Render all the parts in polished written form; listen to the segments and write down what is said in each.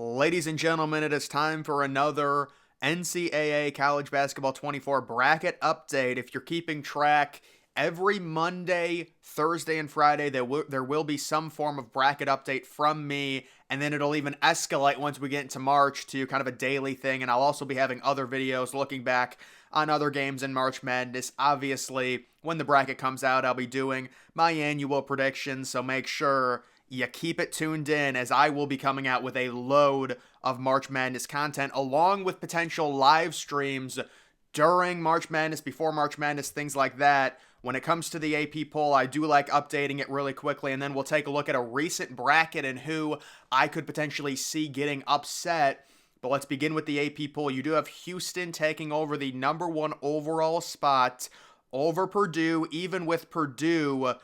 Ladies and gentlemen, it is time for another NCAA College Basketball 24 bracket update. If you're keeping track, every Monday, Thursday, and Friday, there will be some form of bracket update from me, and then it'll even escalate once we get into March to kind of a daily thing, and I'll also be having other videos looking back on other games in March Madness. Obviously, when the bracket comes out, I'll be doing my annual predictions, so make sure you keep it tuned in as I will be coming out with a load of March Madness content along with potential live streams during March Madness, before March Madness, things like that. When it comes to the AP poll, I do like updating it really quickly, and then we'll take a look at a recent bracket and who I could potentially see getting upset. But let's begin with the AP poll. You do have Houston taking over the number one overall spot over Purdue, even with Purdue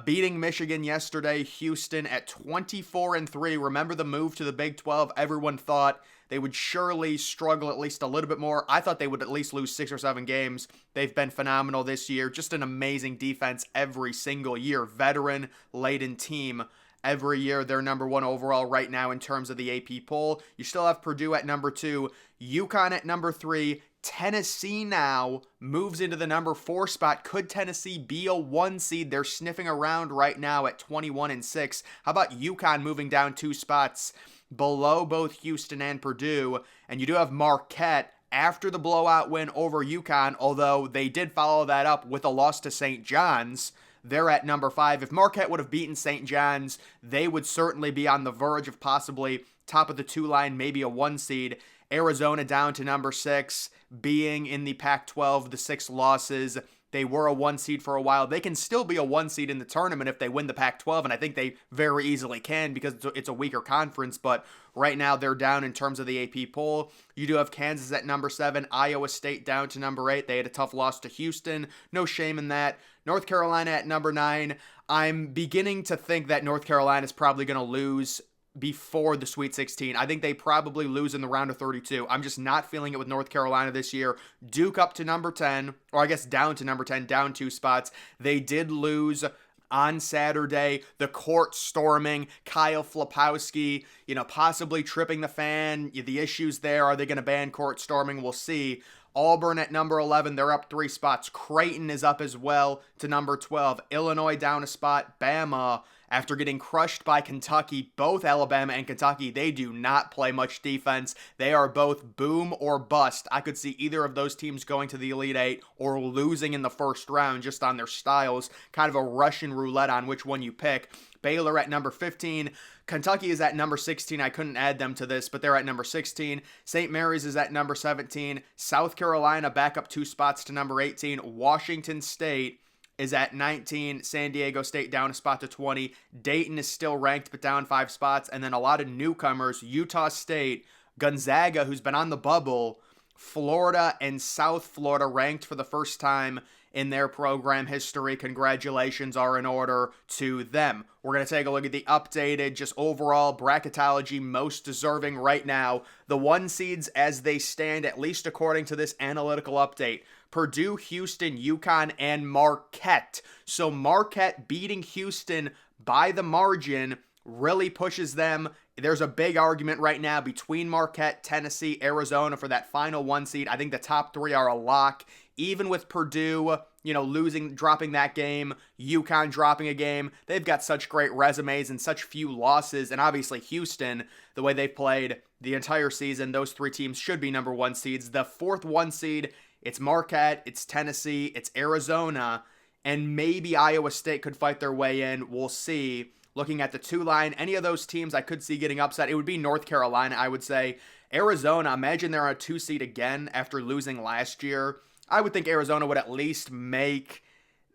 beating Michigan yesterday. Houston at 24-3. Remember the move to the Big 12? Everyone thought they would surely struggle at least a little bit more. I thought they would at least lose 6 or 7 games. They've been phenomenal this year. Just an amazing defense every single year. Veteran-laden team every year. They're number one overall right now in terms of the AP poll. You still have Purdue at number 2, UConn at number 3. Tennessee now moves into the number 4 spot. Could Tennessee be a 1 seed? They're sniffing around right now at 21-6. How about UConn moving down 2 spots below both Houston and Purdue? And you do have Marquette after the blowout win over UConn, although they did follow that up with a loss to St. John's. They're at number 5. If Marquette would have beaten St. John's, they would certainly be on the verge of possibly top of the 2 line, maybe a 1 seed. Arizona down to number 6, being in the Pac-12, the 6 losses. They were a 1 seed for a while. They can still be a 1 seed in the tournament if they win the Pac-12, and I think they very easily can because it's a weaker conference, but right now they're down in terms of the AP poll. You do have Kansas at number 7, Iowa State down to number 8. They had a tough loss to Houston. No shame in that. North Carolina at number 9. I'm beginning to think that North Carolina is probably going to lose before the Sweet 16. I think they probably lose in the round of 32. I'm just not feeling it with North Carolina this year. Duke up to number 10, or I guess down to number 10, down 2 spots. They did lose on Saturday. The court storming, Kyle Flapowski, possibly tripping the fan. The issues there, are they going to ban court storming? We'll see. Auburn at number 11, they're up 3 spots. Creighton is up as well to number 12. Illinois down a spot. Bama, after getting crushed by Kentucky, both Alabama and Kentucky, they do not play much defense. They are both boom or bust. I could see either of those teams going to the Elite Eight or losing in the first round just on their styles. Kind of a Russian roulette on which one you pick. Baylor at number 15. Kentucky is at number 16. I couldn't add them to this, but they're at number 16. St. Mary's is at number 17. South Carolina back up 2 spots to number 18. Washington State is at 19. San Diego State down a spot to 20. Dayton is still ranked but down 5 spots. And then a lot of newcomers, Utah State, Gonzaga, who's been on the bubble, Florida and South Florida ranked for the first time in their program history. Congratulations are in order to them. We're going to take a look at the updated, just overall bracketology most deserving right now. The 1 seeds as they stand, at least according to this analytical update: Purdue, Houston, UConn, and Marquette. So Marquette beating Houston by the margin really pushes them. There's a big argument right now between Marquette, Tennessee, Arizona for that final 1 seed. I think the top 3 are a lock. Even with Purdue, dropping that game, UConn dropping a game, they've got such great resumes and such few losses. And obviously Houston, the way they've played the entire season, those 3 teams should be number 1 seeds. The fourth 1 seed, it's Marquette, it's Tennessee, it's Arizona, and maybe Iowa State could fight their way in. We'll see. Looking at the 2 line, any of those teams I could see getting upset. It would be North Carolina, I would say. Arizona, imagine they're on a 2 seed again after losing last year. I would think Arizona would at least make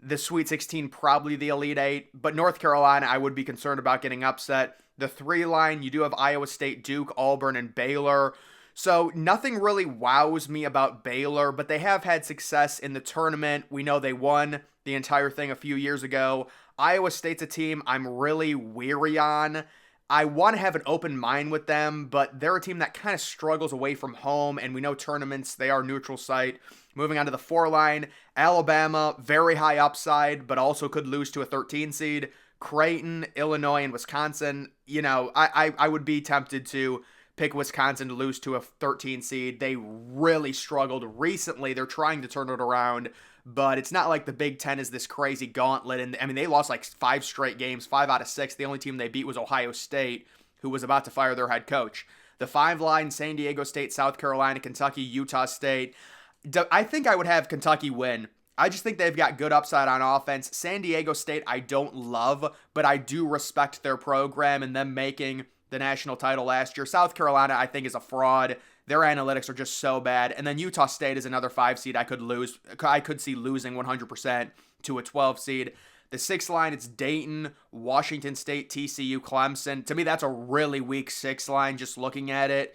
the Sweet 16, probably the Elite Eight. But North Carolina, I would be concerned about getting upset. The 3 line, you do have Iowa State, Duke, Auburn, and Baylor. So nothing really wows me about Baylor, but they have had success in the tournament. We know they won the entire thing a few years ago. Iowa State's a team I'm really weary on. I want to have an open mind with them, but they're a team that kind of struggles away from home, and we know tournaments, they are neutral site. Moving on to the 4 line, Alabama, very high upside, but also could lose to a 13 seed. Creighton, Illinois, and Wisconsin, I would be tempted to pick Wisconsin to lose to a 13 seed. They really struggled recently. They're trying to turn it around, but it's not like the Big Ten is this crazy gauntlet. And I mean, they lost like 5 straight games, 5 out of 6. The only team they beat was Ohio State, who was about to fire their head coach. The 5 line, San Diego State, South Carolina, Kentucky, Utah State. I think I would have Kentucky win. I just think they've got good upside on offense. San Diego State I don't love, but I do respect their program and them making the national title last year. South Carolina I think is a fraud. Their analytics are just so bad. And then Utah State is another 5 seed I could see losing 100% to a 12 seed. The 6 line, it's Dayton, Washington State, TCU, Clemson. To me, that's a really weak 6 line just looking at it.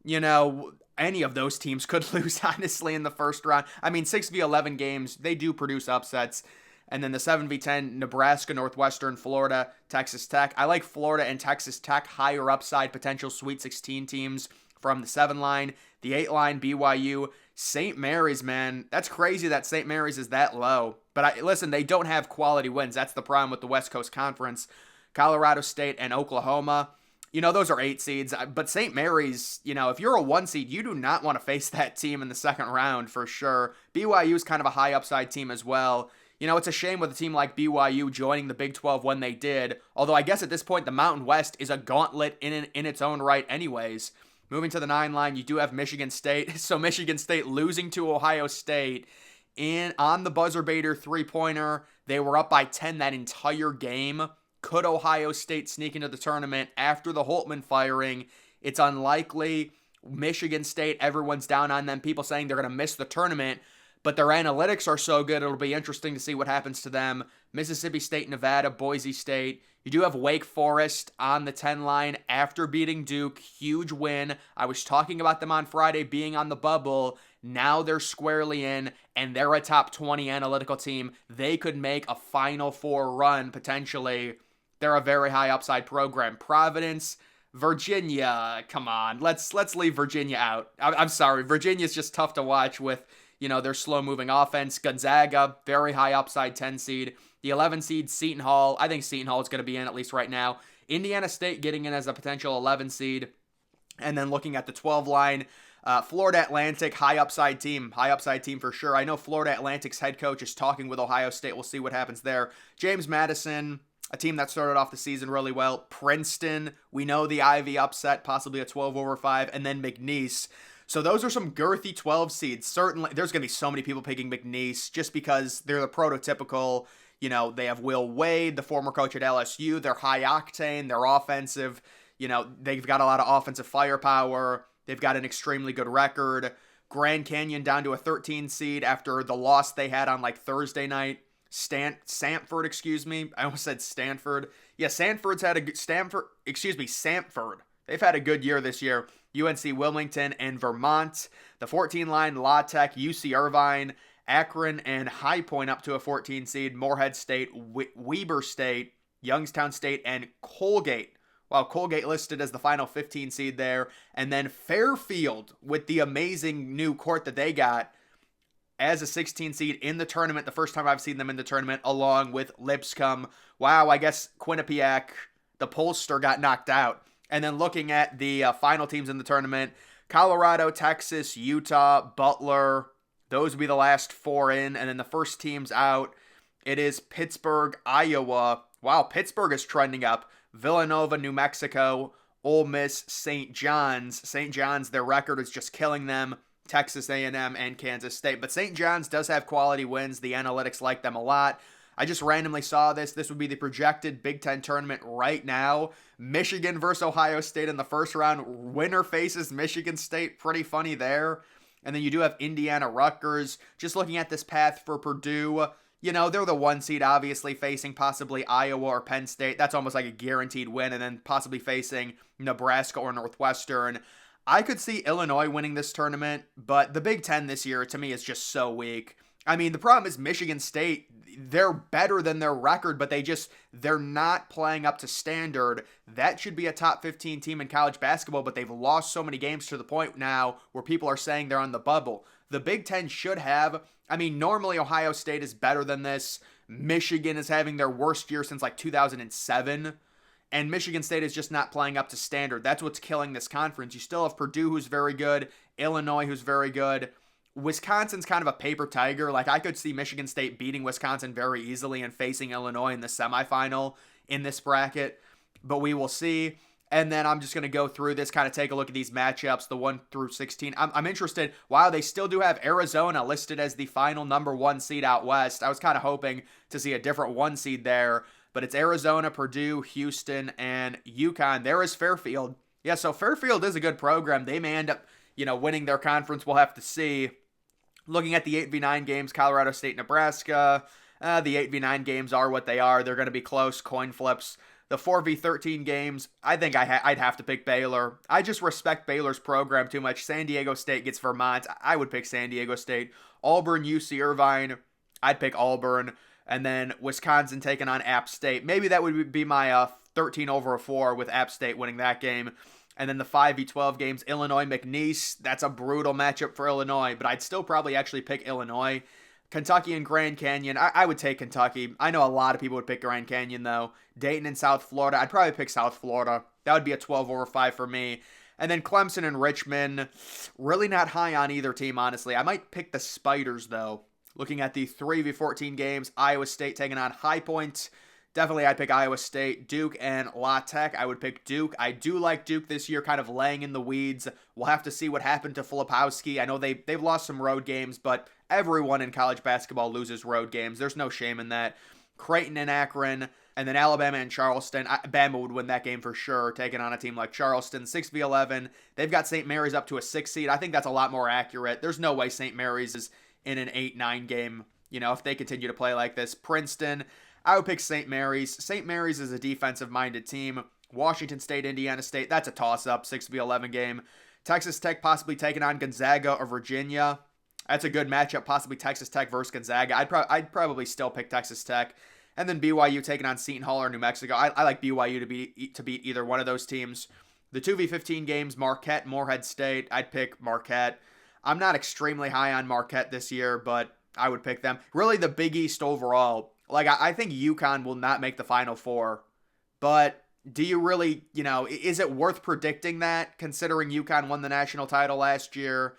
You know, any of those teams could lose, honestly, in the first round. I mean, 6v11 games, they do produce upsets. And then the 7v10, Nebraska, Northwestern, Florida, Texas Tech. I like Florida and Texas Tech, higher upside potential Sweet 16 teams from the 7 line. The 8 line, BYU. St. Mary's, man, that's crazy that St. Mary's is that low. But listen, they don't have quality wins. That's the problem with the West Coast Conference. Colorado State and Oklahoma. You know, those are 8 seeds. But St. Mary's, you know, if you're a 1 seed, you do not want to face that team in the second round for sure. BYU is kind of a high upside team as well. You know, it's a shame with a team like BYU joining the Big 12 when they did. Although I guess at this point, the Mountain West is a gauntlet in its own right anyways. Moving to the 9 line, you do have Michigan State. So Michigan State losing to Ohio State on the buzzer beater 3-pointer. They were up by 10 that entire game. Could Ohio State sneak into the tournament after the Holtman firing? It's unlikely. Michigan State, everyone's down on them. People saying they're going to miss the tournament, but their analytics are so good, it'll be interesting to see what happens to them. Mississippi State, Nevada, Boise State. You do have Wake Forest on the 10 line after beating Duke. Huge win. I was talking about them on Friday being on the bubble. Now they're squarely in, and they're a top 20 analytical team. They could make a Final Four run, potentially. They're a very high upside program. Providence, Virginia, come on. Let's leave Virginia out. I'm sorry. Virginia's just tough to watch with, you know, their slow-moving offense. Gonzaga, very high upside 10 seed. The 11 seed, Seton Hall. I think Seton Hall is going to be in at least right now. Indiana State getting in as a potential 11 seed. And then looking at the 12 line, Florida Atlantic, high upside team for sure. I know Florida Atlantic's head coach is talking with Ohio State. We'll see what happens there. James Madison, a team that started off the season really well. Princeton, we know the Ivy upset, possibly a 12/5. And then McNeese. So those are some girthy 12 seeds. Certainly, there's going to be so many people picking McNeese just because they're the prototypical, you know, they have Will Wade, the former coach at LSU. They're high octane. They're offensive. You know, they've got a lot of offensive firepower. They've got an extremely good record. Grand Canyon down to a 13 seed after the loss they had on like Thursday night. Samford, excuse me. I almost said Stanford. Yeah, Samford. They've had a good year this year. UNC Wilmington and Vermont. The 14 line, La Tech, UC Irvine, Akron, and High Point up to a 14 seed. Morehead State, Weber State, Youngstown State, and Colgate. Wow, Colgate listed as the final 15 seed there. And then Fairfield with the amazing new court that they got as a 16 seed in the tournament. The first time I've seen them in the tournament, along with Lipscomb. Wow, I guess Quinnipiac, the pollster, got knocked out. And then looking at the final teams in the tournament, Colorado, Texas, Utah, Butler. Those would be the last 4 in. And then the first teams out, it is Pittsburgh, Iowa. Wow, Pittsburgh is trending up. Villanova, New Mexico, Ole Miss, St. John's. St. John's, their record is just killing them. Texas A&M and Kansas State. But St. John's does have quality wins. The analytics like them a lot. I just randomly saw this. This would be the projected Big Ten tournament right now. Michigan versus Ohio State in the first round. Winner faces Michigan State. Pretty funny there. And then you do have Indiana, Rutgers. Just looking at this path for Purdue, you know, they're the 1 seed, obviously, facing possibly Iowa or Penn State. That's almost like a guaranteed win. And then possibly facing Nebraska or Northwestern. I could see Illinois winning this tournament, but the Big Ten this year, to me, is just so weak. I mean, the problem is Michigan State, they're better than their record, but they're not playing up to standard. That should be a top 15 team in college basketball, but they've lost so many games to the point now where people are saying they're on the bubble. The Big Ten should have, I mean, normally Ohio State is better than this. Michigan is having their worst year since like 2007. And Michigan State is just not playing up to standard. That's what's killing this conference. You still have Purdue, who's very good, Illinois, who's very good. Wisconsin's kind of a paper tiger. Like, I could see Michigan State beating Wisconsin very easily and facing Illinois in the semifinal in this bracket, but we will see. And then I'm just going to go through this, kind of take a look at these matchups, the 1 through 16. I'm interested. Wow, they still do have Arizona listed as the final number 1 seed out west. I was kind of hoping to see a different 1 seed there, but it's Arizona, Purdue, Houston, and UConn. There is Fairfield. Yeah, so Fairfield is a good program. They may end up, winning their conference. We'll have to see. Looking at the 8v9 games, Colorado State, Nebraska, the 8v9 games are what they are. They're going to be close, coin flips. The 4v13 games, I think I'd have to pick Baylor. I just respect Baylor's program too much. San Diego State gets Vermont. I would pick San Diego State. Auburn, UC Irvine, I'd pick Auburn. And then Wisconsin taking on App State. Maybe that would be my 13/4 with App State winning that game. And then the 5v12 games, Illinois, McNeese. That's a brutal matchup for Illinois, but I'd still probably actually pick Illinois. Kentucky and Grand Canyon. I would take Kentucky. I know a lot of people would pick Grand Canyon, though. Dayton and South Florida. I'd probably pick South Florida. That would be a 12/5 for me. And then Clemson and Richmond. Really not high on either team, honestly. I might pick the Spiders, though. Looking at the 3v14 games, Iowa State taking on High Point. Definitely, I'd pick Iowa State. Duke and La Tech, I would pick Duke. I do like Duke this year, kind of laying in the weeds. We'll have to see what happened to Filipowski. I know they've lost some road games, but everyone in college basketball loses road games. There's no shame in that. Creighton and Akron, and then Alabama and Charleston. Bama would win that game for sure, taking on a team like Charleston. 6v11. They've got St. Mary's up to a 6 seed. I think that's a lot more accurate. There's no way St. Mary's is in an 8-9 game, if they continue to play like this. Princeton, I would pick St. Mary's. St. Mary's is a defensive-minded team. Washington State, Indiana State, that's a toss-up, 6v11 game. Texas Tech possibly taking on Gonzaga or Virginia. That's a good matchup, possibly Texas Tech versus Gonzaga. I'd probably still pick Texas Tech. And then BYU taking on Seton Hall or New Mexico. I like BYU to beat either one of those teams. The 2v15 games, Marquette, Morehead State, I'd pick Marquette. I'm not extremely high on Marquette this year, but I would pick them. Really, the Big East overall. Like, I think UConn will not make the Final Four. But do you really, is it worth predicting that, considering UConn won the national title last year?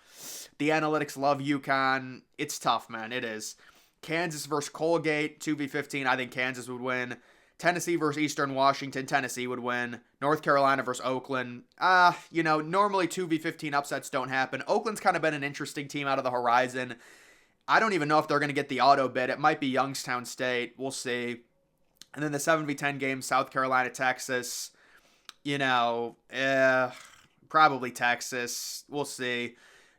The analytics love UConn. It's tough, man. It is. Kansas versus Colgate, 2v15. I think Kansas would win. Tennessee versus Eastern Washington. Tennessee would win. North Carolina versus Oakland. Normally 2v15 upsets don't happen. Oakland's kind of been an interesting team out of the horizon. I don't even know if they're going to get the auto bid. It might be Youngstown State. We'll see. And then the 7v10 game, South Carolina, Texas. Probably Texas. We'll see.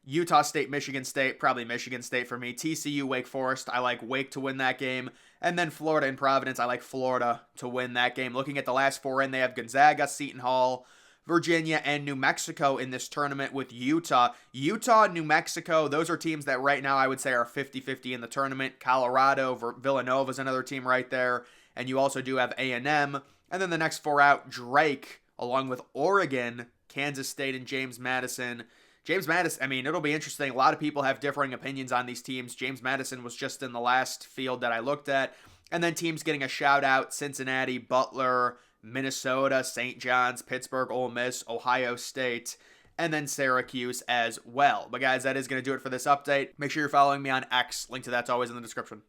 Utah State, Michigan State. Probably Michigan State for me. TCU, Wake Forest. I like Wake to win that game. And then Florida and Providence. I like Florida to win that game. Looking at the last 4 in, they have Gonzaga, Seton Hall, Virginia, and New Mexico in this tournament with Utah. Utah, New Mexico, those are teams that right now I would say are 50-50 in the tournament. Colorado, Villanova is another team right there. And you also do have A&M. And then the next 4 out, Drake, along with Oregon, Kansas State, and James Madison. James Madison, it'll be interesting. A lot of people have differing opinions on these teams. James Madison was just in the last field that I looked at. And then teams getting a shout out, Cincinnati, Butler, Minnesota, St. John's, Pittsburgh, Ole Miss, Ohio State, and then Syracuse as well. But guys, that is going to do it for this update. Make sure you're following me on X. Link to that's always in the description.